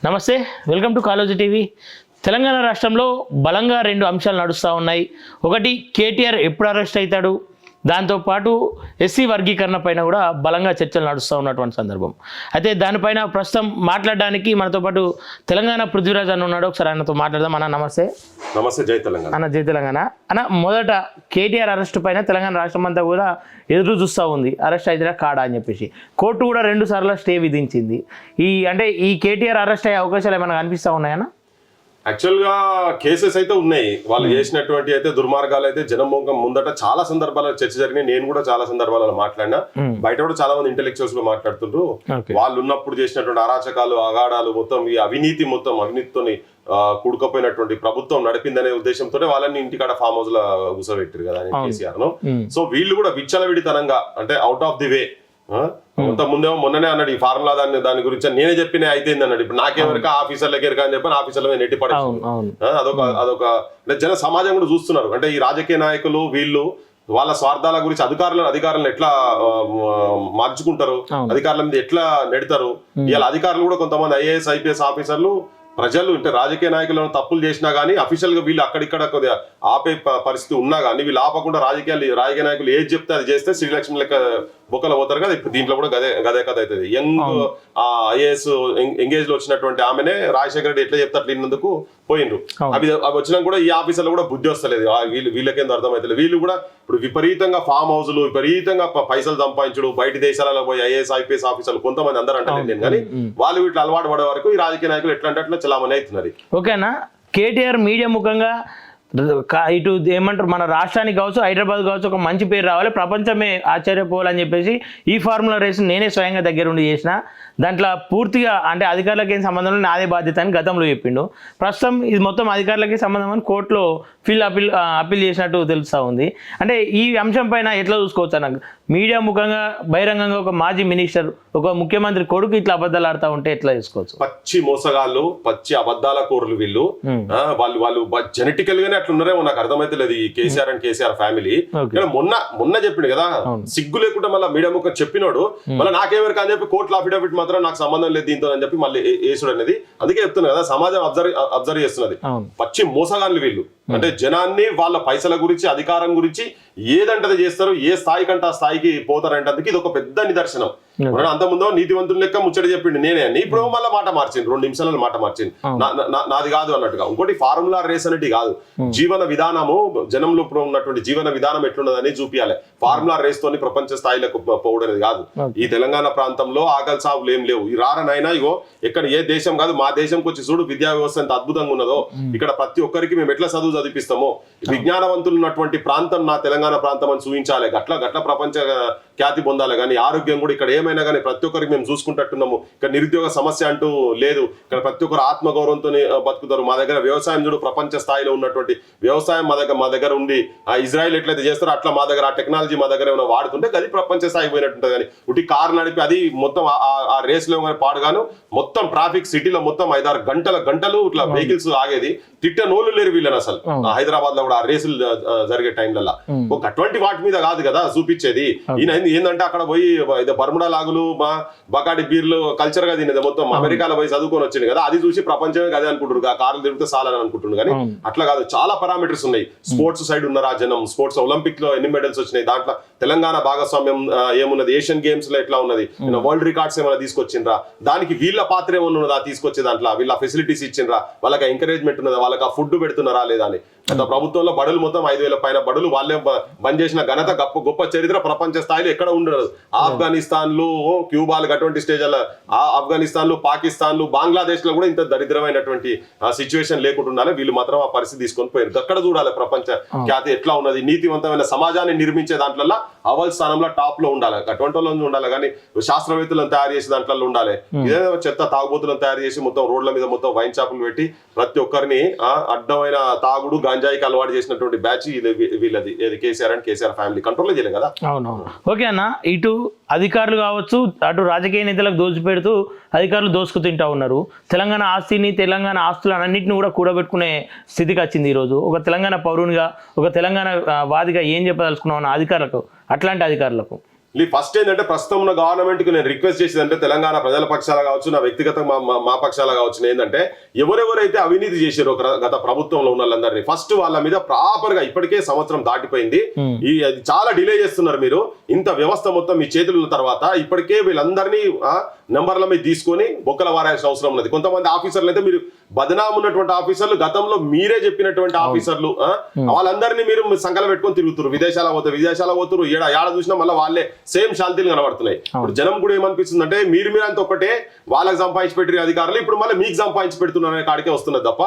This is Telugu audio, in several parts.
నమస్తే, welcome to Kaloji TV. Telangana రాష్ట్రంలో బలంగా రెండు అంశాలు నడుస్తూ ఉన్నాయి. ఒకటి, కేటీఆర్ ఎప్పుడు అరెస్ట్ అవుతాడు, దాంతోపాటు ఎస్సీ వర్గీకరణ పైన కూడా బలంగా చర్చలు నడుస్తూ ఉన్నటువంటి సందర్భం. అయితే దానిపైన ప్రస్తుతం మాట్లాడడానికి మనతో పాటు తెలంగాణ పృథ్వీరాజ్ అన్న ఉన్నాడు. ఒకసారి ఆయనతో మాట్లాడదాం. అన్న నమస్తే. నమస్తే. జై తెలంగాణ. అన్న జై తెలంగాణ. అన్న, మొదట కేటీఆర్ అరెస్ట్ పైన తెలంగాణ రాష్ట్రం అంతా కూడా ఎదురు చూస్తూ ఉంది, అరెస్ట్ అయితే కాడా అని చెప్పేసి. కోర్టు కూడా 2 సార్లు స్టే విధించింది. ఈ కేటీఆర్ అరెస్ట్ అయ్యే అవకాశాలు ఏమైనా కనిపిస్తూ ఉన్నాయన్నా? యాక్చువల్గా కేసెస్ అయితే ఉన్నాయి. వాళ్ళు చేసినటువంటి అయితే దుర్మార్గాలు అయితే జనం ముందట చాలా సందర్భాల్లో చర్చ జరిగినాయి. నేను కూడా చాలా సందర్భాలలో మాట్లాడినా, బయట కూడా చాలా మంది ఇంటెలెక్చువల్స్ కూడా మాట్లాడుతుండ్రు. వాళ్ళు ఉన్నప్పుడు చేసినటువంటి అరాచకాలు, అగాడాలు, మొత్తం ఈ అవినీతితోని కూడుకపోయినటువంటి ప్రభుత్వం నడిపిందనే ఉద్దేశంతోనే వాళ్ళని ఇంటికాడ ఫామ్ హౌస్ లో కూసబెట్టారు కదా కేసీఆర్ ను. సో వీళ్ళు కూడా విచ్చలవిడితనంగా, అంటే అవుట్ ఆఫ్ ది వే, ముందేమో మొన్ననే అన్నాడు ఈ ఫార్ములా దాని గురించి నేనే చెప్పిన అయితేంది అన్నాడు. ఇప్పుడు నాకేమరిక ఆఫీసర్లకి ఎరక అని చెప్పి ఆఫీసర్ల మీద నెట్టి పడేది. అదొక జన సమాజం కూడా చూస్తున్నారు. అంటే ఈ రాజకీయ నాయకులు వీళ్ళు వాళ్ళ స్వార్థాల గురించి అధికారులను ఎట్లా మార్చుకుంటారు, అధికారుల మీద ఎట్లా నెడతారు. ఇవాళ అధికారులు కూడా కొంతమంది ఐఏఎస్ ఐపీఎస్ ఆఫీసర్లు ప్రజలు అంటే రాజకీయ నాయకులను తప్పులు చేసినా గానీ అఫీషియల్ గా వీళ్ళు అక్కడిక్కడ కొద్దిగా ఆపే పరిస్థితి ఉన్నా గానీ వీళ్ళు ఆపకుండా రాజకీయ నాయకులు ఏది చెప్తే అది చేస్తే శ్రీలక్ష్మి లెక్క బొక్కలు పోతారు కదా. ఇప్పుడు దీంట్లో కూడా గదే కథ అవుతుంది. యంగ్ ఐఏఎస్ ఎంగేజ్ లో వచ్చినటువంటి ఆమెనే రాజశేఖర రెడ్డి ఎట్లా చెప్తే అట్లా ఇన్నందుకు పోయినరు. అవి వచ్చినా కూడా ఈ ఆఫీసర్లు కూడా బుద్ధి వస్తలేదు. వీళ్ళకేందో అర్థమవుతుంది. వీళ్ళు కూడా ఇప్పుడు విపరీతంగా ఫామ్ హౌస్లు, విపరీతంగా పైసలు సంపాదించడు, బయట దేశాలలో పోయి ఐఏఎస్ ఐపీఎస్ ఆఫీసర్లు కొంతమంది అందరూ అంటే నేను కానీ వాళ్ళు వీటిలో అలవాటు పడే వరకు ఈ రాజకీయ నాయకులు ఎట్లా అంటే అట్లా చలామణి అవుతున్నది. ఓకేనా, కేటీఆర్ మీడియా ముఖంగా ఇటు ఏమంటారు, మన రాష్ట్రానికి కావచ్చు, హైదరాబాద్ కావచ్చు, ఒక మంచి పేరు రావాలి, ప్రపంచమే ఆశ్చర్యపోవాలని చెప్పేసి ఈ ఫార్ములా రేస్ నేనే స్వయంగా దగ్గరుండి చేసిన. దాంట్లో పూర్తిగా అంటే అధికారులకి ఏం సంబంధం నాదే బాధ్యత అని గతంలో చెప్పిండు. ప్రస్తుతం ఇది మొత్తం అధికారులకి సంబంధం అని కోర్టులో అప్పీల్ చేసినట్టు తెలుస్తూ ఉంది. అంటే ఈ అంశం పైన ఎట్లా చూసుకోవచ్చు అన్న? మీడియా ముఖంగా బహిరంగంగా ఒక మాజీ మినిస్టర్, ఒక ముఖ్యమంత్రి కొడుకు ఇట్లా అబద్ధాలు ఆడుతూ ఉంటే ఎట్లా చేసుకోవచ్చు? పచ్చి మోసగాళ్ళు, పచ్చి అబద్ధాల కోరులు వీళ్ళు. వాళ్ళు జెనెటికల్ గానే అట్లా ఉన్నారేమో, నాకు అర్థమైతే లేదు ఈ కేసీఆర్ అండ్ కేసీఆర్ ఫ్యామిలీ. మొన్న చెప్పిండు కదా, సిగ్గు లేకుండా మళ్ళీ మీడియా ముఖం చెప్పినాడు. మళ్ళీ నాకేమరికి అని చెప్పి కోర్టులో అఫిడవిట్ మాత్రం నాకు సంబంధం లేదు దీంతో అని చెప్పి మళ్ళీ వేసుడు అనేది. అందుకే చెప్తున్నా కదా, సమాజం అబ్జర్వ్ చేస్తున్నది. పచ్చి మోసగాళ్ళు వీళ్ళు. అంటే జనాన్ని వాళ్ళ పైసల గురించి, అధికారం గురించి ఏదంటే చేస్తారు, ఏ స్థాయి కంటే ఆ స్థాయికి పోతారంటే అందుకు ఇది ఒక పెద్ద నిదర్శనం. అంత ముందో నీతివంతుని లెక్క ముచ్చట చెప్పిండు నేనే అని, ఇప్పుడు మళ్ళీ మాట మార్చింది, 2 నిమిషాలలో మాట మార్చింది, నాది కాదు అన్నట్టుగా. ఇంకోటి ఫార్ములా రేస్ అనేది కాదు, జీవన విధానము, జనంలో ఉన్నటువంటి జీవన విధానం ఎట్లున్నదని చూపించాలి. ఫార్ములా రేస్ తోని ప్రపంచ స్థాయిలకు పోవడం అనేది కాదు. ఈ తెలంగాణ ప్రాంతంలో ఆకలి సాగులు ఏం లేవు. ఈ రారనైనా ఇగో ఎక్కడ ఏ దేశం కాదు, మా దేశంకి వచ్చి చూడు విద్యా వ్యవస్థ ఎంత అద్భుతంగా ఉన్నదో. ఇక్కడ ప్రతి ఒక్కరికి మేము ఎట్లా చదువు చదివిస్తామో, విజ్ఞానవంతులు ఉన్నటువంటి ప్రాంతం నా తెలంగాణ ప్రాంతం అని చూపించాలి. గట్ల ప్రపంచ ఖ్యాతి పొందాలి. కానీ ఆరోగ్యం కూడా ఇక్కడ ఏమైనా కానీ ప్రతి ఒక్కరికి మేము చూసుకుంటున్నాము. ఇక్కడ నిరుద్యోగ సమస్య అంటూ లేదు. ఇక్కడ ప్రతి ఒక్కరు ఆత్మగౌరవంతో బతుకుతారు. మా దగ్గర వ్యవసాయం చూడు, ప్రపంచ స్థాయిలో ఉన్నటువంటి వ్యవసాయం మా దగ్గర ఉంది. ఇజ్రాయెల్ ఎట్లయితే చేస్తారో అట్లా మా దగ్గర ఆ టెక్నాలజీ మా దగ్గర ఏమైనా వాడుతుంటే అది ప్రపంచ స్థాయి పోయినట్టుంటుంది. కానీ ఉట్టి కారు నడిపి అది మొత్తం ఆ రేస్లో పాడుగాను మొత్తం ట్రాఫిక్ సిటీలో మొత్తం 5-6 గంటలు ఇట్లా వెహికల్స్ ఆగేది. తిట్టనోళ్ళు లేరు వీళ్ళని అసలు. హైదరాబాద్ లో కూడా ఆ రేసులు జరిగే టైంలలో అటువంటి వాటి మీద కాదు కదా చూపించేది. ఈయన ఏంటంటే అక్కడ పోయి బర్ముడా లాగులు, బకాటి బీర్లు కల్చర్ గా తినేది మొత్తం అమెరికాలో పోయి చదువుకొని వచ్చింది కదా, అది చూసి ప్రపంచమే అదే అనుకుంటున్నారు. ఆ కార్లు తిరిగితే చాలని అనుకుంటున్నారు. కానీ అట్లా కాదు, చాలా పారామీటర్స్ ఉన్నాయి. స్పోర్ట్స్ సైడ్ ఉన్నారు ఆ జనం. స్పోర్ట్స్ ఒలింపిక్ లో ఎన్ని మెడల్స్ వచ్చినాయి, దాంట్లో తెలంగాణ భాగస్వామ్యం ఏమున్నది, ఏషియన్ గేమ్స్ లో ఎట్లా ఉన్నది, వరల్డ్ రికార్డ్స్ ఏమైనా తీసుకొచ్చిండ్రా, దానికి వీళ్ళ పాత్ర ఏమన్నా ఉన్నదా తీసుకొచ్చే దాంట్లో, వీళ్ళ ఫెసిలిటీస్ ఇచ్చిండ్రా, వాళ్ళకి ఎంకరేజ్మెంట్ ఉన్నదా, వాళ్ళకి ఆ ఫుడ్ పెడుతున్నారా లేదా అని. గత ప్రభుత్వంలో బడులు మొత్తం 5,000 పైన బడులు వాళ్ళే బంద్ చేసిన ఘనత గొప్ప చరిత్ర ప్రపంచ స్థాయిలో ఎక్కడ ఉండదు. ఆఫ్ఘనిస్తాన్లు, క్యూబాలు అటువంటి స్టేజ్ల, ఆఫ్ఘనిస్తాన్లు, పాకిస్తాన్లు, బంగ్లాదేశ్ లో కూడా ఇంత దరిద్రమైనటువంటి సిచ్యువేషన్ లేకుండా ఉండాలి. వీళ్ళు మాత్రం ఆ పరిస్థితి తీసుకొని పోయారు. అక్కడ చూడాలి ప్రపంచ ఖ్యాతి ఎట్లా ఉన్నది. నీతివంతమైన సమాజాన్ని నిర్మించే దాంట్లో అవల్ స్థానంలో టాప్ లో ఉండాలి. అటువంటి వాళ్ళు ఉండాలి. కానీ శాస్త్రవేత్తలను తయారు చేసే దాంట్లో ఉండాలి. ఇదే చెత్త తాగుబోతులను తయారు చేసి మొత్తం రోడ్ల మీద మొత్తం వైన్ షాపులు పెట్టి ప్రతి ఒక్కరిని అడ్డమైన తాగుడు గంజాయికి అలవాటు చేసినటువంటి బ్యాచ్ వీళ్ళది. KCR and KCR family control చేయలేదు కదా. అవునవును. ఓకే అన్న, ఇటు అధికారులు కావచ్చు, అటు రాజకీయ నేతలకు దోచిపెడుతూ అధికారులు దోసుకు తింటా ఉన్నారు. తెలంగాణ ఆస్తిని, తెలంగాణ ఆస్తులన్నింటినీ కూడా కూడబెట్టుకునే స్థితికి వచ్చింది ఈరోజు. ఒక తెలంగాణ పౌరునిగా, ఒక తెలంగాణ వాదిగా ఏం చెప్పదలుచుకున్నావు అధికారులకు, అట్లాంటి అధికారులకు? ఫస్ట్ ఏంటంటే ప్రస్తుతం ఉన్న గవర్నమెంట్ కి నేను రిక్వెస్ట్ చేసేది అంటే తెలంగాణ ప్రజల పక్షాల కావచ్చు, నా వ్యక్తిగత మా పక్షాల కావచ్చు, ఏంటంటే ఎవరెవరైతే అవినీతి చేశారో గత ప్రభుత్వంలో ఉన్న వాళ్ళందరినీ ఫస్ట్ వాళ్ళ మీద ప్రాపర్ గా, ఇప్పటికే సంవత్సరం దాటిపోయింది, అది చాలా డిలే చేస్తున్నారు మీరు. ఇంత వ్యవస్థ మొత్తం మీ చేతులు ఉన్న తర్వాత ఇప్పటికే వీళ్ళందరినీ నంబర్ల మీద తీసుకొని బొక్కల వారాల్సిన అవసరం ఉన్నది. కొంతమంది ఆఫీసర్లు అయితే మీరు బదనాం ఉన్నటువంటి ఆఫీసర్లు, గతంలో మీరే చెప్పినటువంటి ఆఫీసర్లు, వాళ్ళందరినీ మీరు సంకలం పెట్టుకొని తిరుగుతారు. విదేశాల పోతారు, ఏడ చూసినా మళ్ళీ వాళ్ళే సేమ్ శాంతిలు కనబడుతున్నాయి. ఇప్పుడు జనం కూడా ఏమనిపిస్తుంది అంటే మీరు అంత ఒకటే వాళ్ళకి సంపాదించి పెట్టిన అధికారులు ఇప్పుడు మళ్ళీ మీకు సంపాదించి పెడుతున్నారనే కాడికే వస్తున్నది తప్ప,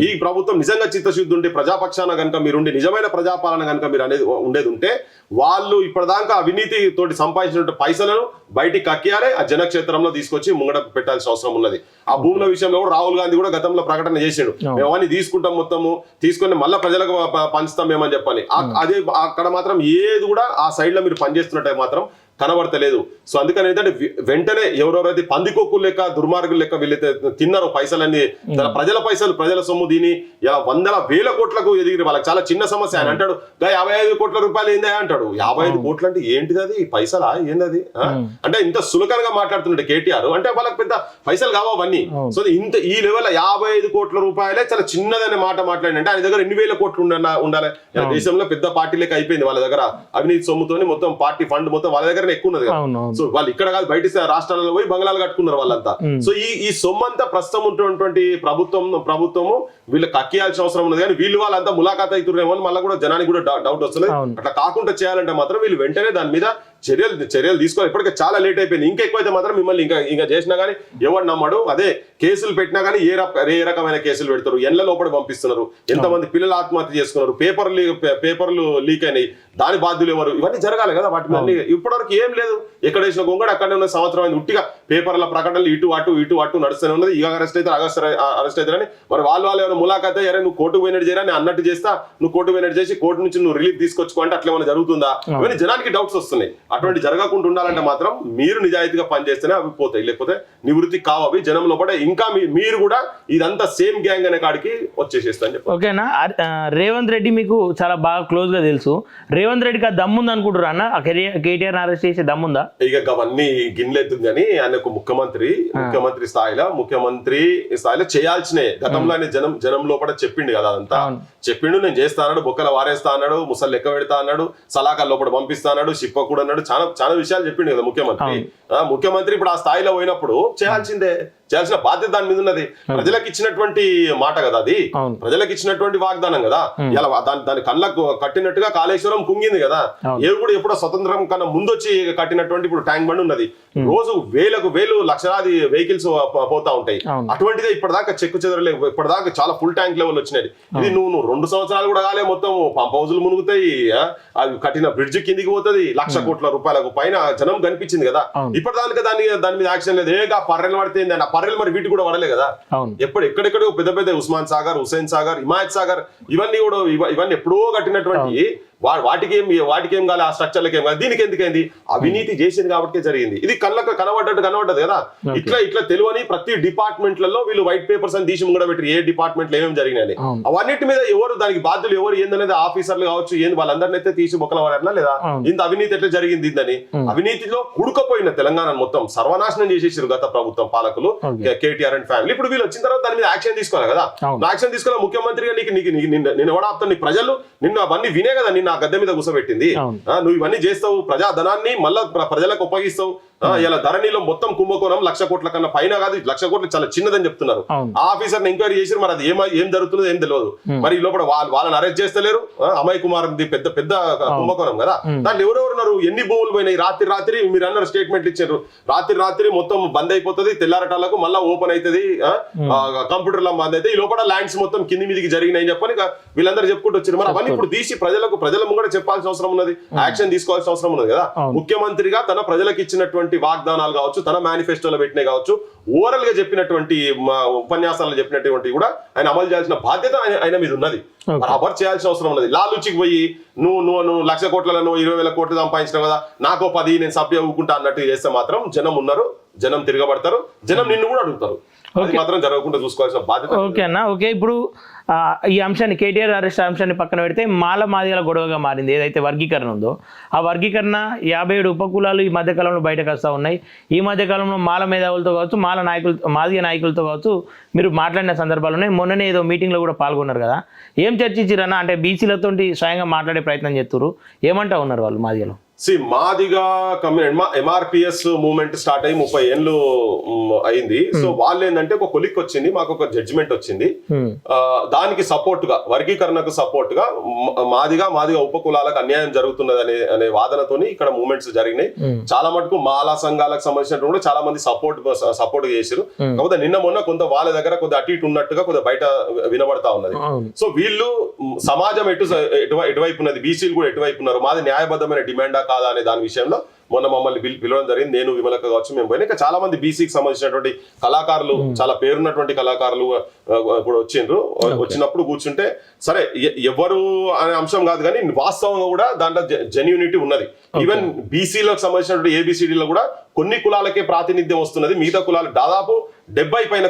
ఈ ప్రభుత్వం నిజంగా చిత్తశుద్ధి ఉంటే, ప్రజాపక్షాన కనుక మీరుండి నిజమైన ప్రజాపాలన కనుక మీరు అనేది ఉండేది ఉంటే, వాళ్ళు ఇప్పటిదాకా అవినీతి తోటి సంపాదించిన పైసలను బయటికి కక్కియాలి, ఆ జనక్షేత్రంలో తీసుకొచ్చి ముంగడ పెట్టాల్సిన అవసరం ఉన్నది. ఆ భూముల విషయంలో కూడా రాహుల్ గాంధీ కూడా గతంలో ప్రకటన చేసాడు, మేము అవన్నీ తీసుకుంటాం, మొత్తము తీసుకొని మళ్ళీ ప్రజలకు పంచుతాం మేమని చెప్పని. అదే అక్కడ మాత్రం ఏది కూడా ఆ సైడ్ లో మీరు పనిచేస్తున్నట్టే మాత్రం కనబడతలేదు. సో అందుకని ఏంటంటే వెంటనే ఎవరెవరైతే పందికొక్కులు లెక్క దుర్మార్గులు లెక్క వీళ్ళైతే తిన్నారో పైసలన్నీ, ప్రజల పైసలు ప్రజల సొమ్ము దీని ఇలా వందల వేల కోట్లకు ఎదిగి వాళ్ళకి చాలా చిన్న సమస్య. ఆయన అంటాడు 55 కోట్ల రూపాయలు ఏందా అంటాడు. 55 కోట్లు అంటే ఏంటిది, అది పైసలా ఏందది అంటే ఇంత సులకనగా మాట్లాడుతున్నాడు కేటీఆర్. అంటే వాళ్ళకి పెద్ద పైసలు కావన్నీ. సో ఇంత ఈ లెవెల్ 55 కోట్ల రూపాయలే చాలా చిన్నదనే మాట మాట్లాడి అంటే ఆయన దగ్గర 2,000 కోట్లు ఉండాలి. దేశంలో పెద్ద పార్టీ లెక్క అయిపోయింది వాళ్ళ దగ్గర. అవినీతి సొమ్ముతోని మొత్తం పార్టీ ఫండ్ మొత్తం వాళ్ళ దగ్గర ఎక్కువ ఉన్నది కదా. సో వాళ్ళు ఇక్కడ కాదు బయట రాష్ట్రాలలో పోయి బంగ్లాలు కట్టుకున్నారు వాళ్ళంతా. సో ఈ సొమ్మంతా ప్రస్తుతం ఉన్నటువంటి ప్రభుత్వము వీళ్ళు కక్కియాల్సిన అవసరం ఉన్నది. కానీ వీళ్ళు వాళ్ళంతా ములాఖాత్ అవుతున్నారేమో అని మళ్ళీ కూడా జనానికి కూడా డౌట్ వస్తుంది. అట్లా కాకుండా చేయాలంటే మాత్రం వీళ్ళు వెంటనే దాని మీద చర్యలు తీసుకోవాలి. ఇప్పటికే చాలా లేట్ అయిపోయింది. ఇంకా ఎక్కువైతే మాత్రం మిమ్మల్ని ఇంకా చేసినా కానీ ఎవరు నమ్మడు. అదే కేసులు పెట్టినా కానీ ఏ రకమైన కేసులు పెడతారు, ఎండ్ల లోపల పంపిస్తున్నారు, ఎంతమంది పిల్లలు ఆత్మహత్య చేసుకున్నారు, పేపర్లు లీక్ అయినాయి, దాని బాధ్యులు ఎవరు, ఇవన్నీ జరగాలి కదా. వాటి మీద ఇప్పటివరకు ఏం లేదు. ఎక్కడ వేసిన గొంగడు అక్కడే ఉన్న సంవత్సరం అయింది. ఉట్టిగా పేపర్ల ప్రకటనలు ఇటు అటు నడుస్తూనే ఉన్నది. ఇక అరెస్ట్ అవుతారని మరి వాళ్ళు ఏమైనా ములాఖాతే అరే నువ్వు కోర్టుకు పోయినట్టు చేయరా, నేను అన్నట్టు చేస్తా, నువ్వు కోర్టు పోయినట్టు చేసి కోర్టు నుంచి నువ్వు రిలీఫ్ తీసుకొచ్చుకో అంటే అట్లా ఏమైనా జరుగుతుందా? ఇవన్నీ జనానికి డౌట్స్ వస్తున్నాయి. అటువంటి జరగకుండా ఉండాలంటే మాత్రం మీరు నిజాయితీగా పనిచేస్తేనే అవి పోతాయి, లేకపోతే నివృత్తి కావవి జనం లోపల. ఇంకా మీరు కూడా ఇదంతా సేమ్ గ్యాంగ్ అనే కాడికి వచ్చేసేస్తా. ఓకేనా? రేవంత్ రెడ్డి మీకు చాలా బాగా క్లోజ్ గా తెలుసు. రేవంత్ రెడ్డికి ఆ దమ్ముంది అనుకుంటారు అన్న, కేటీఆర్ అరెస్ట్ చేసే దమ్ముందా? ఇక అవన్నీ గిన్నెలెత్తుంది కానీ ఆయన ఒక ముఖ్యమంత్రి స్థాయిలో చేయాల్సినే. గతంలో ఆయన జనం లోపల చెప్పిండు కదా, అదంతా చెప్పిండు. నేను చేస్తా అన్నాడు, బొక్కలు వారేస్తా అన్నాడు, ముసలు లెక్క పెడతా అన్నాడు, సలాకాల లోపల పంపిస్తా అన్నాడు, శిప్పకూడ అన్నాడు, చాలా విషయాలు చెప్పిండు కదా ముఖ్యమంత్రి. ఇప్పుడు ఆ స్థాయిలో పోయినప్పుడు చేయాల్సిన బాధ్యత దాని మీద ఉన్నది. ప్రజలకు ఇచ్చినటువంటి మాట కదా అది, ప్రజలకు ఇచ్చినటువంటి వాగ్దానం కదా. ఇలా దాని కళ్ళకు కట్టినట్టుగా కాళేశ్వరం కుంగింది కదా. ఏవి కూడా ఎప్పుడో స్వతంత్రం కన్నా ముందొచ్చి కట్టినటువంటి ఇప్పుడు ట్యాంక్ బండ్ ఉన్నది. రోజు వేలు లక్షలాది వెహికల్స్ పోతా ఉంటాయి. అటువంటిదే ఇప్పటిదాకా చెక్కు చెదరలేదు. ఇప్పటిదాకా చాలా ఫుల్ ట్యాంక్ లెవెల్ వచ్చినది. ఇది నువ్వు 2 సంవత్సరాలు కూడా కాలే, మొత్తం పంప్ హౌజులు మునుగుతాయి, అది కట్టిన బ్రిడ్జ్ కిందికి పోతుంది, 1,00,000 కోట్ల రూపాయలకు పైన జనం కనిపించింది కదా. ఇప్పటిదాకా దాని మీద యాక్షన్ లేదు. పర్రెలు పడితే పర్రెలు మరి వీటి కూడా పడలే కదా. ఎక్కడెక్కడో పెద్ద ఉస్మాన్ సాగర్, హుసేన్ సాగర్, హిమాయత్ సాగర్ ఇవన్నీ ఎప్పుడో కట్టినటువంటి వాటికి ఏం కాలే, ఆ స్ట్రక్చర్లకి ఏం కాదు. దీనికి ఎందుకైంది? అవినీతి చేసింది కాబట్టి జరిగింది. ఇది కళ్ళకు కనబడ్డది కదా. ఇట్లా తెలియని ప్రతి డిపార్ట్మెంట్లలో వీళ్ళు వైట్ పేపర్స్ అని తీసి ముంగడ పెట్టి ఏ డిపార్ట్మెంట్ లో ఏమేమి జరిగినాయి అవన్నిటి మీద ఎవరు దానికి బాధ్యులు ఎవరు ఏందనేది ఆఫీసర్లు కావచ్చు, ఏంది వాళ్ళందరినీ అయితే తీసి బొక్కల వాడన్నా లేదా, ఇంత అవినీతి ఎట్లా జరిగింది ఇందని. అవినీతిలో కుడుకపోయిన తెలంగాణ మొత్తం సర్వనాశనం చేసేసారు గత ప్రభుత్వం పాలకులు, కేటీఆర్ అండ్ ఫ్యామిలీ. ఇప్పుడు వీళ్ళు వచ్చిన తర్వాత దాని మీద యాక్షన్ తీసుకోవాలి కదా. యాక్షన్ తీసుకోవాలి ముఖ్యమంత్రిగా. నిన్ను ఎవడాపుతాను, నీ ప్రజలు నిన్ను అవన్నీ వినే కదా నిన్ను ఆ గద్దె మీద కూర్చోబెట్టింది. నువ్వు ఇవన్నీ చేస్తావు, ప్రజాధనాన్ని మళ్ళా ప్రజలకు ఉపయోగిస్తావు. ఇలా ధరణిలో మొత్తం కుంభకోణం 1,00,000 కోట్ల కన్నా పైన కాదు, 1,00,000 కోట్లు చాలా చిన్నదని చెప్తున్నారు. ఆఫీసర్ ఎంక్వైరీ చేసి మరి అది ఏం జరుగుతుందో ఏం తెలియదు. మరి ఈ లోపల వాళ్ళని అరెస్ట్ చేస్తలేరు. అమయ్ కుమార్ పెద్ద కుంభకోణం కదా. దాంట్లో ఎవరెవరున్నారు, ఎన్ని భూములు పోయినాయి, రాత్రి మీరు అన్నారు స్టేట్మెంట్లు ఇచ్చారు, రాత్రి మొత్తం బంద్ అయిపోతుంది, తెల్లారటాలకు మళ్ళీ ఓపెన్ అవుతుంది, కంప్యూటర్ లా బంద్ అయితే ఈ లోపల ల్యాండ్స్ మొత్తం కింది మీదికి జరిగినాయి చెప్పని వీళ్ళందరూ చెప్పుకుంటూ వచ్చారు. మరి అవన్నీ ఇప్పుడు తీసి ప్రజల ముంగడ చెప్పాల్సిన అవసరం ఉన్నది, యాక్షన్ తీసుకోవాల్సిన అవసరం ఉన్నది కదా. ముఖ్యమంత్రిగా తన ప్రజలకు ఇచ్చినటువంటి వాగ్దానాలు కావచ్చు, తన మేనిఫెస్టోలో పెట్టినవి కావచ్చు, ఓవరాల్ గా చెప్పినటువంటి ఉపన్యాసాలు చెప్పినటువంటి కూడా ఆయన అమలు చేయాల్సిన బాధ్యత ఆయన మీద ఉన్నది. అమలు చేయాల్సిన అవసరం ఉన్నది. లాలుచికి పోయి నువ్వు 1,00,000 కోట్లలో 20,000 కోట్లు సంపాదించినావు కదా, నాకు 10 నేను సభ్య ఊకుంటా అన్నట్టు చేస్తే మాత్రం జనం ఉన్నారు, జనం తిరగబడతారు, జనం నిన్ను కూడా అడుగుతారు. అది మాత్రం జరగకుండా చూసుకోవాల్సిన బాధ్యత. ఓకే అన్న, ఓకే. ఇప్పుడు ఈ అంశాన్ని కేటీఆర్ అరెస్ట్ అంశాన్ని పక్కన పెడితే మాదిగల గొడవగా మారింది ఏదైతే వర్గీకరణ ఉందో, ఆ వర్గీకరణ 57 ఉపకులాలు ఈ మధ్యకాలంలో బయటకు వస్తూ ఉన్నాయి. ఈ మధ్యకాలంలో మాల మేధావులతో కావచ్చు, మాదిగ నాయకులతో కావచ్చు మీరు మాట్లాడిన సందర్భాలు ఉన్నాయి. మొన్ననే ఏదో మీటింగ్లో కూడా పాల్గొన్నారు కదా, ఏం చర్చించారన్న? అంటే బీసీలతో స్వయంగా మాట్లాడే ప్రయత్నం చేస్తున్నారు, ఏమంటా ఉన్నారు వాళ్ళు మాదిగలు? మాదిగా ఎంఆర్పిఎస్ మూవ్మెంట్ స్టార్ట్ అయ్యి 30 ఏళ్ళు అయింది. సో వాళ్ళు ఏంటంటే ఒక కొలిక్ వచ్చింది, మాకు ఒక జడ్జిమెంట్ వచ్చింది. దానికి సపోర్ట్ గా, వర్గీకరణకు సపోర్ట్ గా మాదిగా ఉపకులాలకు అన్యాయం జరుగుతున్నది అనే వాదనతోని ఇక్కడ మూవ్మెంట్స్ జరిగినాయి. చాలా మటుకు మాలా సంఘాలకు సంబంధించినట్టు కూడా చాలా మంది సపోర్ట్ చేశారు. కాకపోతే నిన్న మొన్న కొంత వాళ్ళ దగ్గర కొద్దిగా అటు ఇటు ఉన్నట్టుగా కొద్దిగా బయట వినబడతా ఉన్నది. సో వీళ్ళు సమాజం ఎటువైపు ఉన్నది, బీసీలు కూడా ఎటువైపు ఉన్నారు, మాది న్యాయబద్ధమైన డిమాండా కాదా అనే దాని విషయంలో మొన్న మమ్మల్ని పిలవడం జరిగింది. నేను విమలక కావచ్చు, మేము పోయినా ఇంకా చాలా మంది బీసీకి సంబంధించినటువంటి కళాకారులు, చాలా పేరున్నటువంటి కళాకారులు కూడా వచ్చినప్పుడు కూర్చుంటే సరే ఎవరు అనే అంశం కాదు, కానీ వాస్తవంగా కూడా దాంట్లో జెన్యూనిటీ ఉన్నది. ఈవెన్ బీసీలకు సంబంధించినటువంటి ఏబిసిడీలో కూడా కొన్ని కులాలకే ప్రాతినిధ్యం వస్తున్నది. మిగతా కులాలు దాదాపు 70 పైన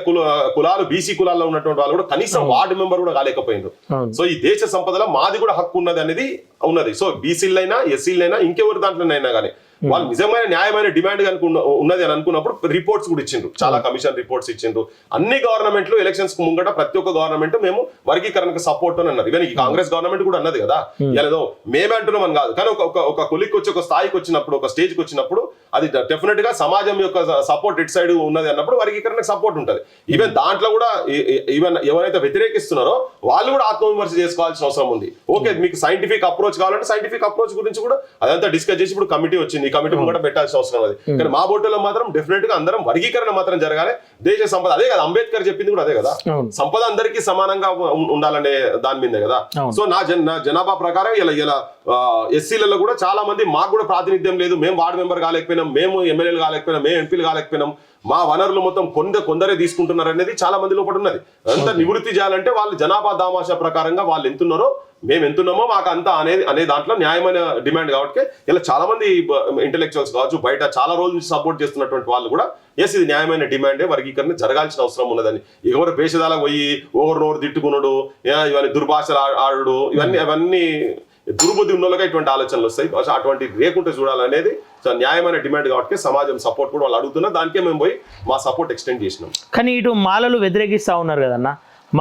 కులాలు బీసీ కులాల్లో ఉన్నటువంటి వాళ్ళు కూడా కనీసం వార్డు మెంబర్ కూడా కాలేకపోయినారు. సో ఈ దేశ సంపదలో మాది కూడా హక్కు ఉన్నది అనేది ఉన్నది. సో బీసీలైనా ఎస్సీలైనా ఇంకెవరి దాంట్లోనైనా కానీ వాళ్ళు నిజమైన న్యాయమైన డిమాండ్ ఉన్నది అని అనుకున్నప్పుడు రిపోర్ట్స్ కూడా ఇచ్చిండ్రు, చాలా కమిషన్ రిపోర్ట్స్ ఇచ్చిండ్రు. అన్ని గవర్నమెంట్లు ఎలక్షన్స్ కు ముంగట ప్రతి ఒక్క గవర్నమెంట్ మేము వర్గీకరణకు సపోర్ట్ అని అన్నారు. ఈవెన్ ఈ కాంగ్రెస్ గవర్నమెంట్ కూడా అన్నది కదా, ఏదో మేమే అంటున్నాం అని కాదు, కానీ ఒక కొలిక్ వచ్చి ఒక స్థాయికి వచ్చినప్పుడు, ఒక స్టేజ్కి వచ్చినప్పుడు అది డెఫినెట్ గా సమాజం యొక్క సపోర్ట్ ఇటు సైడ్ ఉన్నది అన్నప్పుడు వర్గీకరణకు సపోర్ట్ ఉంటుంది. ఈవెన్ దాంట్లో కూడా ఈవెన్ ఎవరైతే వ్యతిరేకిస్తున్నారో వాళ్ళు కూడా ఆత్మవిమర్శ చేసుకోవాల్సిన అవసరం ఉంది. ఓకే, మీకు సైంటిఫిక్ అప్రోచ్ కావాలంటే సైంటిఫిక్ అప్రోచ్ గురించి కూడా అదంతా డిస్కస్ చేసి ఇప్పుడు కమిటీ వచ్చింది, ఈ కమిటీ కూడా పెట్టాల్సిన అవసరం అది. కానీ మా బోర్డులో మాత్రం డెఫినెట్ గా అందరం వర్గీకరణ మాత్రం జరగాలి. దేశ సంపద అదే కదా, అంబేద్కర్ చెప్పింది కూడా అదే కదా, సంపద అందరికీ సమానంగా ఉండాలనే దాని మీదే కదా. సో నా జనాభా ప్రకారం ఇలా ఎస్సీలలో కూడా చాలా మంది మాకు కూడా ప్రాతినిధ్యం లేదు, మేము వార్డు మెంబర్ కాలేకపోయినాం, మేము ఎమ్మెల్యేలు కాలేకపోయినాం, మేము ఎంపీలు కాలేకపోయినాం, మా వనరులు మొత్తం కొందరే తీసుకుంటున్నారు అనేది చాలా మంది లోపల ఉన్నది. అంతా నివృత్తి చేయాలంటే వాళ్ళు జనాభా దామాషా ప్రకారంగా వాళ్ళు ఎంతున్నారో మేము ఎంతున్నామో మాకు అంతా అనే దాంట్లో న్యాయమైన డిమాండ్ కాబట్టి ఇలా చాలా మంది ఇంటెలెక్చువల్స్ కావచ్చు, బయట చాలా రోజుల నుంచి సపోర్ట్ చేస్తున్నటువంటి వాళ్ళు కూడా ఎస్ ఇది న్యాయమైన డిమాండే, వర్గీకరణ జరగాల్సిన అవసరం ఉన్నదని. ఎవరు పేషదాలకు పోయి ఓవర్ తిట్టుకున్నాడు, ఇవన్నీ దుర్భాషలు ఆడు, అవన్నీ దుర్బుద్ధి ఉన్నోళ్ళగా ఇటువంటి ఆలోచనలు వస్తాయి. అటువంటి లేకుంటే చూడాలనేది న్యాయమైన డిమాండ్ కాబట్టి సమాజం సపోర్ట్ కూడా వాళ్ళు అడుగుతున్నారు, దానికే మేము పోయి మా సపోర్ట్ ఎక్స్టెండ్ చేసినాం. కానీ ఇటు మాలలు వ్యతిరేకిస్తా ఉన్నారు కదన్న,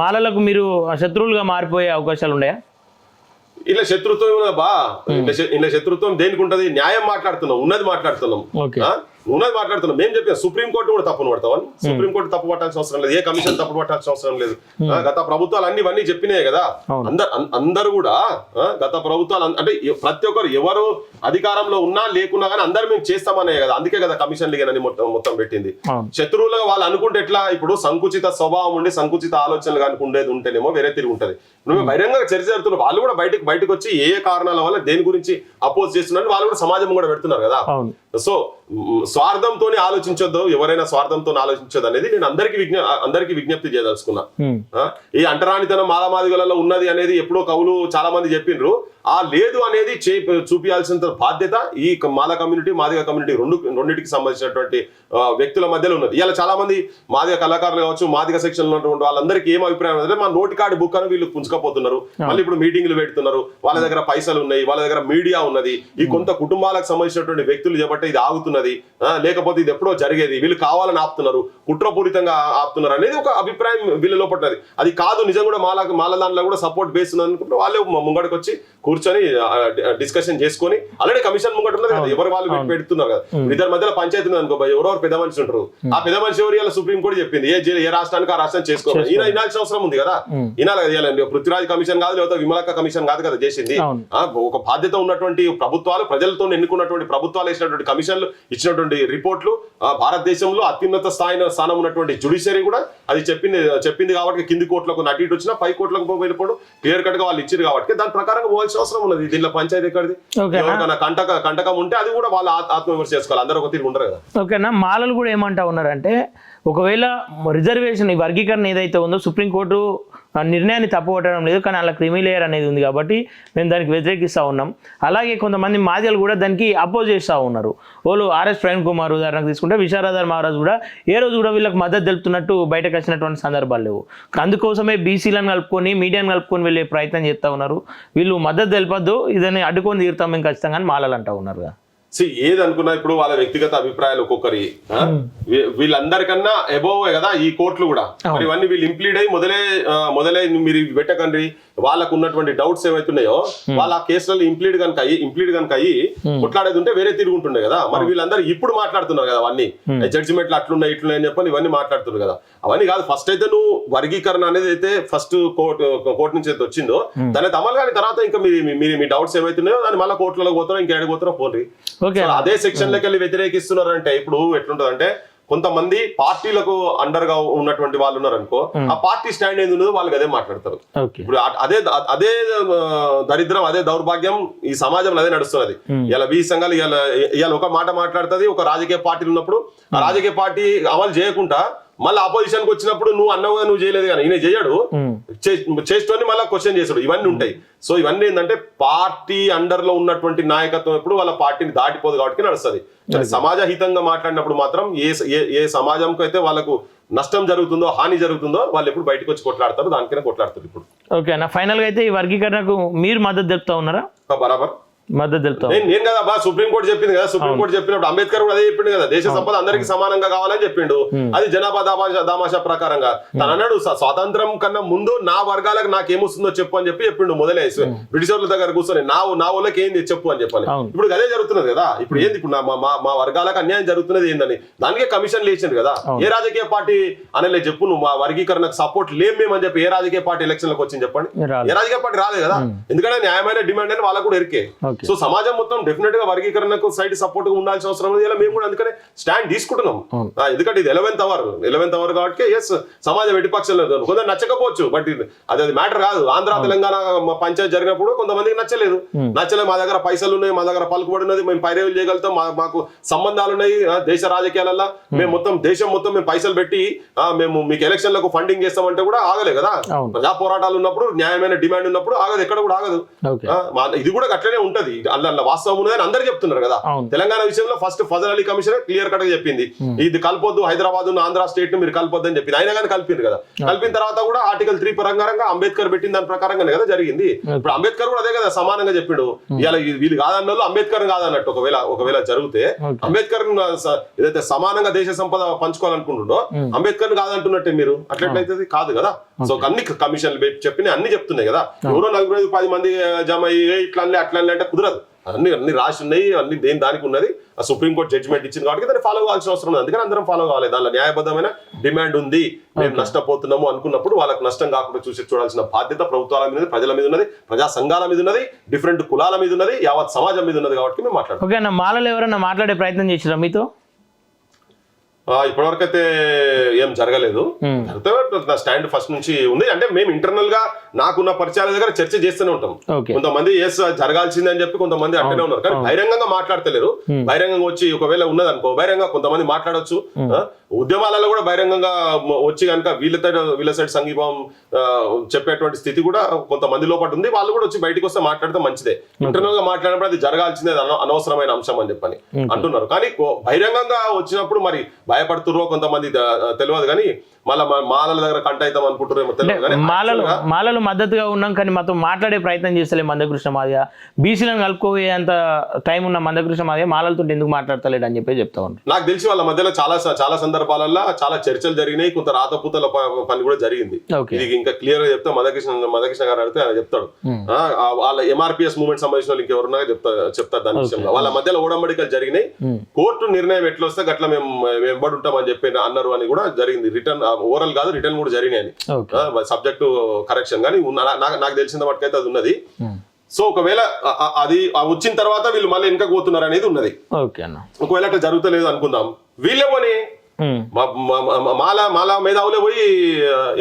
మాలలకు మీరు శత్రువులుగా మారిపోయే అవకాశాలు ఉన్నాయా? ఇలా శత్రుత్వం బా, ఇలా శత్రుత్వం దేనికి ఉంటది? న్యాయం మాట్లాడుతున్నాం, ఉన్నది మాట్లాడుతున్నాం, మేము చెప్పాం. సుప్రీంకోర్టు కూడా తప్పును పడతామని, సుప్రీంకోర్టు తప్పు పట్టాల్సిన అవసరం లేదు, ఏ కమిషన్ తప్పు పట్టాల్సిన అవసరం లేదు. గత ప్రభుత్వాలు అన్ని చెప్పినాయి కదా, అందరూ కూడా గత ప్రభుత్వాలు అంటే ప్రతి ఒక్కరు ఎవరు అధికారంలో ఉన్నా లేకున్నా కానీ అందరూ మేము చేస్తామనే కదా, అందుకే కదా కమిషన్ లీగని మొత్తం పెట్టింది. శత్రువులుగా వాళ్ళు అనుకుంటే ఎట్లా? ఇప్పుడు సంకుచిత స్వభావం ఉండి సంకుచిత ఆలోచనలు కానీ ఉండేది ఉంటేనేమో వేరే తిరిగి ఉంటది. నువ్వు బహిరంగ చర్చ జరుగుతున్నారు, వాళ్ళు కూడా బయటకు వచ్చి ఏ కారణాల వల్ల దేని గురించి అపోజ్ చేస్తున్నారు వాళ్ళు కూడా సమాజం కూడా పెడుతున్నారు కదా. సో స్వార్థంతో ఆలోచించొద్దు, ఎవరైనా స్వార్థంతో ఆలోచించొద్దు అనేది నేను అందరికి విజ్ఞప్తి చేయదలుచుకున్నా. ఈ అంటరానితనం మాలమాదిగలలో ఉన్నది అనేది ఎప్పుడో కవులు చాలా మంది చెప్పిండ్రు, ఆ లేదు అనేది చూపించాల్సిన బాధ్యత ఈ మాల కమ్యూనిటీ మాదిగ కమ్యూనిటీ రెండింటికి సంబంధించినటువంటి వ్యక్తుల మధ్యలో ఉన్నది. ఇలా చాలా మంది మాదిగ కళాకారులు కావచ్చు, మాదిగ సెక్షన్ లో ఉన్నటువంటి వాళ్ళందరికీ ఏం అభిప్రాయం అంటే మా నోటి కార్డు బుక్ అని వీళ్ళు పుంజుకపోతున్నారు, మళ్ళీ ఇప్పుడు మీటింగ్లు పెడుతున్నారు, వాళ్ళ దగ్గర పైసలు ఉన్నాయి, వాళ్ళ దగ్గర మీడియా ఉన్నది, ఈ కొంత కుటుంబాలకు సంబంధించినటువంటి వ్యక్తులు చెప్పట్టే ఇది ఆగుతున్నది, లేకపోతే ఇది ఎప్పుడో జరిగేది, వీళ్ళు కావాలని ఆపుతున్నారు, కుట్రపూరితంగా ఆపుతున్నారు అనేది ఒక అభిప్రాయం వీళ్ళ లోపట్టినది. అది కాదు, నిజం కూడా మాల దాంట్లో కూడా సపోర్ట్ బేస్ ఉన్నది అనుకుంటే వాళ్ళే ముంగడికి వచ్చి కూర్చొని డిస్కషన్ చేసుకొని, ఆల్రెడీ కమిషన్ ముంగట ఉన్నది కదా, ఎవరు వాళ్ళు పెడుతున్నారు కదా. ఇద్దరి మధ్యలో పంచాయతీ ఉంది అనుకో, ఎవరెవరు పెద్ద మనిషి ఉంటారు, ఆ పెద్ద మనిషి ఎవరు ఇలా సుప్రీం కోర్టు చెప్పింది ఏ రాష్ట్రానికి ఆ రాష్ట్రం చేసుకోవాలి, ఈయన వినాల్సిన అవసరం ఉంది కదా, వినాలి. పృథ్వీరాజ్ కమిషన్ కాదు, లేకపోతే విమలక్క కమిషన్ కాదు కదా చేసింది. ఒక బాధ్యత ఉన్నటువంటి ప్రభుత్వాలు, ప్రజలతో ఎన్నుకున్నటువంటి ప్రభుత్వాలు వేసినటువంటి కమిషన్లు ఇచ్చినటువంటి రిపోర్ట్లు, భారతదేశంలో అత్యున్నత స్థానం ఉన్నటువంటి జ్యుడిషియరీ కూడా అది చెప్పింది కాబట్టి కింది కోట్లకు అటు ఇటు వచ్చినా పై కోట్లకు వెళ్ళిపోవడం క్లియర్ కట్ గా వాళ్ళు ఇచ్చారు కాబట్టి దాని ప్రకారంగా పోవాల్సిన అవసరం ఉన్నది. దీనిలో పంచాయతీ ఎక్కడిది? ఎవరికైనా కంటకం ఉంటే అది కూడా వాళ్ళు ఆత్మవిమర్శ చేసుకోవాలి, అందరూ ఒక తీరు ఉండరు కదా. ఓకేనా, మాలలు కూడా ఏమంటా ఉన్నారంటే ఒకవేళ రిజర్వేషన్ ఈ వర్గీకరణ ఏదైతే ఉందో సుప్రీంకోర్టు ఆ నిర్ణయాన్ని తప్పుపట్టడం లేదు, కానీ అలా క్రిమి లేయర్ అనేది ఉంది కాబట్టి మేము దానికి వ్యతిరేకిస్తూ ఉన్నాం. అలాగే కొంతమంది మాదిగలు కూడా దానికి అపోజ్ చేస్తూ ఉన్నారు. వాళ్ళు ఆర్ఎస్ ప్రవీణ్ కుమార్ ఉదాహరణకు తీసుకుంటే విశారదార్ మహారాజ్ కూడా ఏ రోజు కూడా వీళ్ళకి మద్దతు తెలుపుతున్నట్టు బయటకు వచ్చినటువంటి సందర్భాలు లేవు. అందుకోసమే బీసీలను కలుపుకొని మీడియాను కలుపుకొని వెళ్ళే ప్రయత్నం చేస్తూ ఉన్నారు. వీళ్ళు మద్దతు తెలిపద్దు, ఇదని అడ్డుకొని తీరుతాం మేము ఖచ్చితంగా అని మాలలు అంటూ ఉన్నారు కదా. ఏది అనుకున్నా ఇప్పుడు వాళ్ళ వ్యక్తిగత అభిప్రాయాలు ఒక్కొక్కరి వీళ్ళందరికన్నా ఎబోవ్ కదా ఈ కోర్టులు కూడా. మరి ఇవన్నీ వీళ్ళు ఇంప్లీడ్ అయ్యి మొదలై మీరు పెట్టకండి, వాళ్ళకు ఉన్నటువంటి డౌట్స్ ఏవైతున్నాయో వాళ్ళ ఆ కేసులలో ఇంప్లీడ్ కనుక అయ్యి కొట్లాడేది ఉంటే వేరే తిరుగుంటుండే కదా. మరి వీళ్ళందరూ ఇప్పుడు మాట్లాడుతున్నారు కదా అవన్నీ జడ్జిమెంట్లు అట్లున్నాయి ఇట్లున్నాయి అని చెప్పని ఇవన్నీ మాట్లాడుతున్నారు కదా. అవన్నీ కాదు, ఫస్ట్ అయితే నువ్వు వర్గీకరణ అనేది అయితే ఫస్ట్ కోర్టు నుంచి అయితే వచ్చిందో దాని అమలు కానీ తర్వాత ఇంకా మీ డౌట్స్ ఏవైతున్నాయో దాన్ని మళ్ళీ కోర్టులలో పోతారో ఇంకా ఏడు పోతారో పోండి. అదే సెక్షన్ లకి వెళ్ళి వ్యతిరేకిస్తున్నారంటే ఇప్పుడు ఎట్లుంటదంటే కొంతమంది పార్టీలకు అండర్ గా ఉన్నటువంటి వాళ్ళు ఉన్నారు అనుకో, ఆ పార్టీ స్టాండ్ ఏది ఉన్నదో వాళ్ళకి అదే మాట్లాడతారు. ఇప్పుడు అదే దరిద్రం, అదే దౌర్భాగ్యం ఈ సమాజంలో అదే నడుస్తున్నది. ఇలా బీ సంఘాలు ఇవాళ ఒక మాట మాట్లాడుతుంది ఒక రాజకీయ పార్టీలు ఉన్నప్పుడు, ఆ రాజకీయ పార్టీ అమలు చేయకుండా మళ్ళీ అపోజిషన్ కి వచ్చినప్పుడు నువ్వు అన్నవుగా నువ్వు చేయలేదు కానీ ఈయన చేయడు, చేస్తూనే మళ్ళీ క్వశ్చన్ చేసాడు. ఇవన్నీ ఉంటాయి. సో ఇవన్నీ ఏంటంటే పార్టీ అండర్ లో ఉన్నటువంటి నాయకత్వం ఎప్పుడు వాళ్ళ పార్టీని దాటిపోదు కాబట్టి నడుస్తుంది. సమాజ హితంగా మాట్లాడినప్పుడు మాత్రం ఏ సమాజంకి అయితే వాళ్ళకు నష్టం జరుగుతుందో హాని జరుగుతుందో వాళ్ళు ఎప్పుడు బయటకు వచ్చి కొట్లాడతారు, దానికైనా కొట్లాడతారు. ఇప్పుడు ఓకే అన్న, ఫైనల్ గా అయితే ఈ వర్గీకరణకు మీరు మద్దతు తెలుపుతా ఉన్నారా? బరాబర్ మద్దతు తెలుపుతా. నేను కదా బా సుప్రీంకోర్టు చెప్పింది కదా, సుప్రీంకోర్టు చెప్పినప్పుడు అంబేద్కర్ కూడా అదే చెప్పిండు కదా, దేశ సంపద అందరికి సమానంగా కావాలని చెప్పిండు. అది జనాభా దామాషా ప్రకారంగా తను అన్నాడు స్వాతంత్రం కన్నా ముందు నా వర్గాలకు నాకేమొస్తుందో చెప్పు అని చెప్పిండు. మొదలే బ్రిటిష్ వాళ్ళ దగ్గర కూర్చొని నా వాళ్ళకి ఏంది చెప్పు అని చెప్పాలి. ఇప్పుడు అదే జరుగుతున్నది కదా. ఇప్పుడు ఏంది ఇప్పుడు మా వర్గాలకు అన్యాయం జరుగుతున్నది ఏందని దానికే కమిషన్ లేచింది కదా. ఏ రాజకీయ పార్టీ అనలే చెప్పు నువ్వు మా వర్గీకరణకు సపోర్ట్ లేం మేమని చెప్పి ఏ రాజకీయ పార్టీ ఎలక్షన్ లకు వచ్చింది చెప్పండి? ఏ రాజకీయ పార్టీ రాలేదు కదా. ఎందుకంటే న్యాయమైన డిమాండ్ అని వాళ్ళకు కూడా ఎరికే. సో సమాజం మొత్తం డెఫినెట్ గా వర్గీకరణకు సైడ్ సపోర్ట్ గా ఉండాల్సిన అవసరం ఉంది. ఇలా మేము కూడా అందుకనే స్టాండ్ తీసుకుంటున్నాం. ఎందుకంటే ఇది 11th అవర్ కాబట్టి ఎస్ సమాజం ఎటుపక్షంలో కొందరు నచ్చకపోవచ్చు, బట్ అది మ్యాటర్ కాదు. ఆంధ్ర తెలంగాణ పంచాయతీ జరిగినప్పుడు కొంతమందికి నచ్చలేదు. మా దగ్గర పైసలు ఉన్నాయి, మా దగ్గర పలుకుబడి ఉన్నది, మేము పైరేవులు చేయగలుగుతాం, మాకు సంబంధాలు ఉన్నాయి దేశ రాజకీయాలలో, మేము దేశం మొత్తం మేము పైసలు పెట్టి మేము మీకు ఎలక్షన్లకు ఫండింగ్ చేస్తామంటే కూడా ఆగలే కదా. ప్రజా పోరాటాలు ఉన్నప్పుడు న్యాయమైన డిమాండ్ ఉన్నప్పుడు ఆగదు, ఎక్కడ కూడా ఆగదు. ఇది కూడా అట్లనే ఉంటది. అల్ల వాస్తవం ఉన్నదని అందరు చెప్తున్నారు కదా. తెలంగాణ విషయంలో first Fazal Ali commission clear cut గా చెప్పింది, ఇది కలపొద్దు, హైదరాబాద్ ఆంధ్ర స్టేట్ ని మీరు కలపొద్దు అని చెప్పింది. అయినా కానీ కలిపింది కదా. కలిపిన తర్వాత కూడా ఆర్టికల్ 3 ప్రకారంగా అంబేద్కర్ పెట్టిన దాని ప్రకారంగానే కదా జరిగింది. ఇప్పుడు అంబేద్కర్ కూడా అదే కదా సమానంగా చెప్పిండు. ఇలా వీళ్ళు కాదన్న అంబేద్కర్ కాదన్నట్టు ఒకవేళ జరిగితే అంబేద్కర్ ఏదైతే సమానంగా దేశ సంపద పంచుకోవాలనుకుంటుండో అంబేద్కర్ కాదంటున్నట్టే మీరు అట్లయితే కాదు కదా. సో అన్ని కమిషన్లు చెప్పిన అన్ని చెప్తున్నాయి కదా. ఎవరో 4-10 మంది జమ అయ్యి ఇట్లా అట్లా అంటే కుదరదు. అన్ని రాసి ఉన్నాయి, అన్ని దానికి ఉన్నది. ఆ సుప్రీంకోర్టు జడ్జిమెంట్ ఇచ్చింది కాబట్టి దాన్ని ఫాలో కావాల్సిన అవసరం ఉంది. అందుకని అందరం ఫాలో కావాలి. దానిలో న్యాయబద్ధమైన డిమాండ్ ఉంది, మేము నష్టపోతున్నాము అనుకున్నప్పుడు వాళ్ళకి నష్టం కాకుండా చూడాల్సిన బాధ్యత ప్రభుత్వాల మీద ఉన్నది, ప్రజల మీద ఉన్నది, ప్రజా సంఘాల మీద ఉన్నది, డిఫరెంట్ కులాల మీద ఉన్నది, యావత్ సమాజం మీద ఉన్నది. కాబట్టి మేము మాట్లాడాలి. ఓకే అన్న, మాలలో ఎవరైనా మాట్లాడే ప్రయత్నం చేసిరా మీతో? ఇప్పటివరకు అయితే ఏం జరగలేదు. నా స్టాండ్ ఫస్ట్ నుంచి ఉంది. అంటే మేము ఇంటర్నల్ గా నాకున్న పరిచయాల దగ్గర చర్చ చేస్తూనే ఉంటాం. కొంతమంది ఎస్ జరగాల్సింది అని చెప్పి కొంతమంది అట్టనే ఉన్నారు, కానీ బహిరంగంగా మాట్లాడతలేరు. బహిరంగంగా వచ్చి ఒకవేళ ఉన్నదనుకో బహిరంగ కొంతమంది మాట్లాడొచ్చు. ఉద్యమాలలో కూడా బహిరంగంగా వచ్చి కనుక వీళ్ళ సైడ్ సంఘీభావం చెప్పేటువంటి స్థితి కూడా కొంతమంది లోపల ఉంది. వాళ్ళు కూడా వచ్చి బయటకు వస్తే మాట్లాడితే మంచిదే. ఇంటర్నల్ గా మాట్లాడినప్పుడు అది జరగాల్సిందే, అనవసరమైన అంశం అని చెప్పని అంటున్నారు. కానీ బహిరంగంగా వచ్చినప్పుడు మరి భయపడుతుర్రో కొంతమంది తెలియదు, కానీ మళ్ళీ మాలల దగ్గర కంట అవుతాం అనుకుంటారేమో తెలియదు. మాలలు మద్దతుగా ఉన్నాం కానీ మాతో మాట్లాడే ప్రయత్నం చేస్తలేదు మందకృష్ణ మాదిగ. బీసీలను కలుపుకోవే అంత టైం ఉన్న మందకృష్ణ మాదిగ మాలలతో ఎందుకు మాట్లాడతలేడు అని చెప్పి చెప్తా ఉన్నారు. నాకు తెలిసి వాళ్ళ మధ్యలో చాలా సందర్భాలలో చాలా చర్చలు జరిగినాయి, కొంత రాతపూతల పని కూడా జరిగింది. ఇది ఇంకా క్లియర్ గా చెప్తా మదకృష్ణ గారు అడిగితే ఆయన చెప్తాడు. వాళ్ళ ఎంఆర్పిఎస్ మూవ్మెంట్ సంబంధించిన వాళ్ళు ఇంకెవరున్నా చెప్తారు దాని విషయంలో. వాళ్ళ మధ్యలో ఓడంబడికలు జరిగినాయి. కోర్టు నిర్ణయం ఎట్లా వస్తే అట్లా మేము వెంబడి ఉంటామని చెప్పి అన్నారు అని కూడా జరిగింది. రిటర్న్ ఓరల్ కాదు, రిటర్న్ కూడా జరిగినాయి. సబ్జెక్టు కరెక్షన్ కానీ నాకు తెలిసిన మటుకైతే అది ఉన్నది. సో ఒకవేళ అది వచ్చిన తర్వాత వీళ్ళు మళ్ళీ వెనక పోతున్నారు అనేది ఉన్నది. ఒకవేళ అట్లా జరుగుతలేదు అనుకుందాం, వీళ్ళేమని మాలా మేధావులే పోయి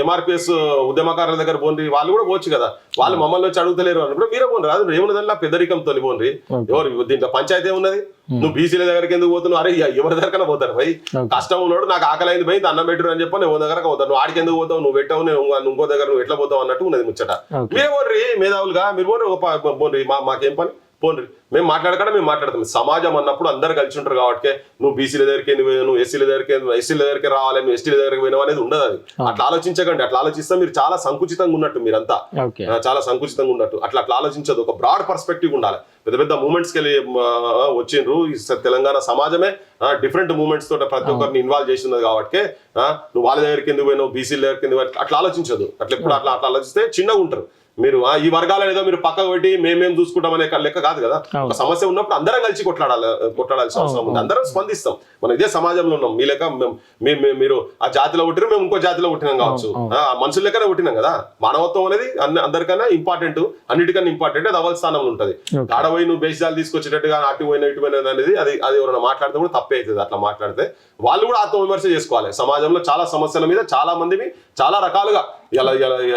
ఎంఆర్పిఎస్ ఉద్యమకారుల దగ్గర పోండి, వాళ్ళు కూడా పోవచ్చు కదా, వాళ్ళు మమ్మల్ని వచ్చి అడుగుతలేరు అన్నప్పుడు మీరే పోండి, అది ఏమున్నదల్లా పెద్దరికంతో పోండి. ఎవరు దీంట్లో పంచాయతీ ఉన్నది? నువ్వు బీసీల దగ్గరికి ఎందుకు పోతున్నావు? అరే ఎవరి దగ్గరకైనా పోతారు భయ్, కష్టం ఉన్నాడు, నాకు ఆకలి అయింది భయ్ అన్నం పెట్టరు అని చెప్పి నువ్వు దగ్గరకు పోతావు, నువ్వు ఆడికి ఎందుకు పోతావు, నువ్వు పెట్టావు, నేను ఇంకో దగ్గర నువ్వు ఎట్లా పోతావు అన్నట్టు ఉన్నది ముచ్చట. మీరే పోండి మేధావులుగా, మీరు పోండి పోండి, మాకేం పని పోండి, మేము మాట్లాడకుండా మేము మాట్లాడతాం. సమాజం అన్నప్పుడు అందరు కలిసి ఉంటారు కాబట్టి నువ్వు బీసీల దగ్గరికి ఎందుకు పోయావు, నువ్వు ఎస్సీల దగ్గరికి రావాలి, నువ్వు ఎస్టీల దగ్గరికి పోయినావు అనేది ఉండదు. అది అట్లా ఆలోచించకండి. అట్లా ఆలోచిస్తే మీరు చాలా సంకుచితంగా ఉన్నట్టు, మీరంతా చాలా సంకుచితంగా ఉన్నట్టు. అట్లా ఆలోచించదు, ఒక బ్రాడ్ పర్స్పెక్టివ్ ఉండాలి. పెద్ద పెద్ద మూమెంట్స్కి వెళ్ళి వచ్చిండ్రు, తెలంగాణ సమాజమే డిఫరెంట్ మూమెంట్స్ తోటి ప్రతి ఒక్కరిని ఇన్వాల్వ్ చేసినది కాబట్టి నువ్వు వాళ్ళ దగ్గరికి ఎందుకు పోయినావు, బీసీల దగ్గరికి ఎందుకు, అట్లా ఆలోచించదు. అట్లా ఎప్పుడు అట్లా ఆలోచిస్తే చిన్నగా ఉంటారు మీరు. ఈ వర్గాలను ఏదో మీరు పక్కకు పెట్టి మేమేం చూసుకుంటామనే లెక్క కాదు కదా. ఒక సమస్య ఉన్నప్పుడు అందరం కలిసి కొట్లాడాల్సిన అవసరం ఉంది. అందరం స్పందిస్తాం. మనం ఇదే సమాజంలో ఉన్నాం. మీ లెక్క మీరు ఆ జాతిలో పుట్టిన, మేము ఇంకో జాతిలో పుట్టినాం కావచ్చు, మనుషుల లెక్కనే పుట్టినాం కదా. మానవత్వం అనేది అందరికన్నా ఇంపార్టెంట్, అన్నిటికన్నా ఇంపార్టెంట్, అది అవల్ స్థానంలో ఉంటుంది. ఆడపోయి నువ్వు బేసిజాలు తీసుకొచ్చేటట్టుగా అటు పోయినా ఇటు పోయినా అనేది అది ఎవరైనా మాట్లాడితే కూడా తప్పే అవుతుంది. అట్లా మాట్లాడితే వాళ్ళు కూడా ఆత్మవిమర్శ చేసుకోవాలి. సమాజంలో చాలా సమస్యల మీద చాలా మందిని చాలా రకాలుగా ఇలా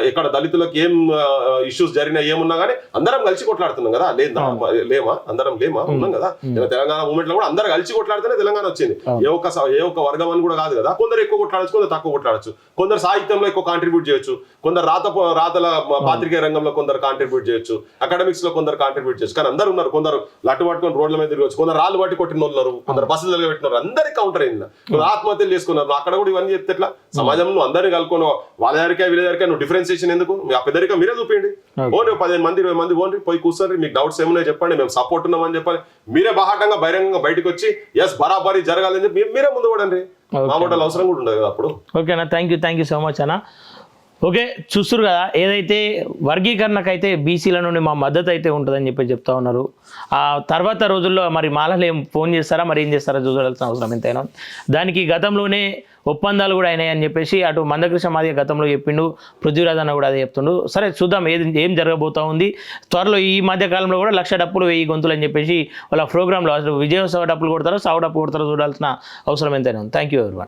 ఎక్కడ దళితులకు ఏం ఇష్యూస్ జరిగినా ఏమున్నా కానీ అందరం కలిసి కొట్లాడుతున్నాం కదా. లేమా అందరం ఉన్నాం కదా. తెలంగాణ మూమెంట్ లో కూడా అందరం కలిసి కొట్లాడితేనే తెలంగాణ వచ్చింది. ఏ ఒక్క వర్గం అని కూడా కాదు కదా. కొందరు ఎక్కువ కొట్లాడచ్చు, కొందరు తక్కువ కొట్లాడచ్చు, కొందరు సాహిత్యంలో ఎక్కువ కాంట్రిబ్యూట్ చేయొచ్చు, కొందరు రాతల పాత్రికేయ రంగంలో కొందరు కాంట్రిబ్యూట్ చేయొచ్చు, అకాడమిక్స్ లో కొందరు కాంట్రిబ్యూట్ చేయొచ్చు. కానీ అందరు ఉన్నారు. కొందరు లట్టు పట్టుకొని రోడ్ల మీద తిరగచ్చు, కొందరు రాళ్ళు పట్టి కొట్టిన ఉన్నారు, కొందరు బస్సులు పెట్టినారు, అందరికి కౌంటర్ అయింది. కొందరు ఆత్మహత్యలు చేసుకున్నారు. అక్కడ కూడా ఇవన్నీ చెప్తే ఎట్లా? సమాజంలో అందరినీ కలుపుకొని వాళ్ళ దగ్గరికే వీళ్ళ దగ్గరికే నువ్వు డిఫరెన్సియేషన్ ఎందుకు? మీ ఆ పెద్దరిక మీరే చూపించండి. ఓన్లీ 15 మంది 20 మంది ఓన్లీ పోయి కూర్చొని మీకు డౌట్స్ ఏమున్నాయో చెప్పండి, మేము సపోర్ట్ ఉన్నామని చెప్పండి. మీరే బాహాటంగా బహిరంగంగా బయటకు వచ్చి ఎస్ బరాబరి జరగాలని చెప్పి మీరే ముందు పడండి. మా బట్టలు అవసరం కూడా ఉండదు కదా అప్పుడు. ఓకేనా, థ్యాంక్ యూ సో మచ్ అన్న. ఓకే, చూస్తున్నారు కదా, ఏదైతే వర్గీకరణకైతే బీసీల నుండి మా మద్దతు అయితే ఉంటుందని చెప్పి చెప్తా ఉన్నారు. ఆ తర్వాత రోజుల్లో మరి మాలలు ఏం ఫోన్ చేస్తారా, మరి ఏం చేస్తారా చూడాల్సిన అవసరం ఎంతైనా. దానికి గతంలోనే ఒప్పందాలు కూడా అయినాయి అని చెప్పేసి అటు మందకృష్ణ మాదిగ గతంలో చెప్పిండు, పృథ్వీరాజ్ అన్న కూడా అదే చెప్తుండు. సరే చూద్దాం ఏం జరగబోతా ఉంది. త్వరలో ఈ మధ్య కాలంలో కూడా 1,00,000 డప్పులు 1000 గొంతులు అని చెప్పేసి వాళ్ళ ప్రోగ్రాంలో అసలు విజయోత్సవ డప్పులు కొడతారో, సాగు డప్పు కొడతారో చూడాల్సిన అవసరం ఎంతైనా ఉంది. Thank you everyone.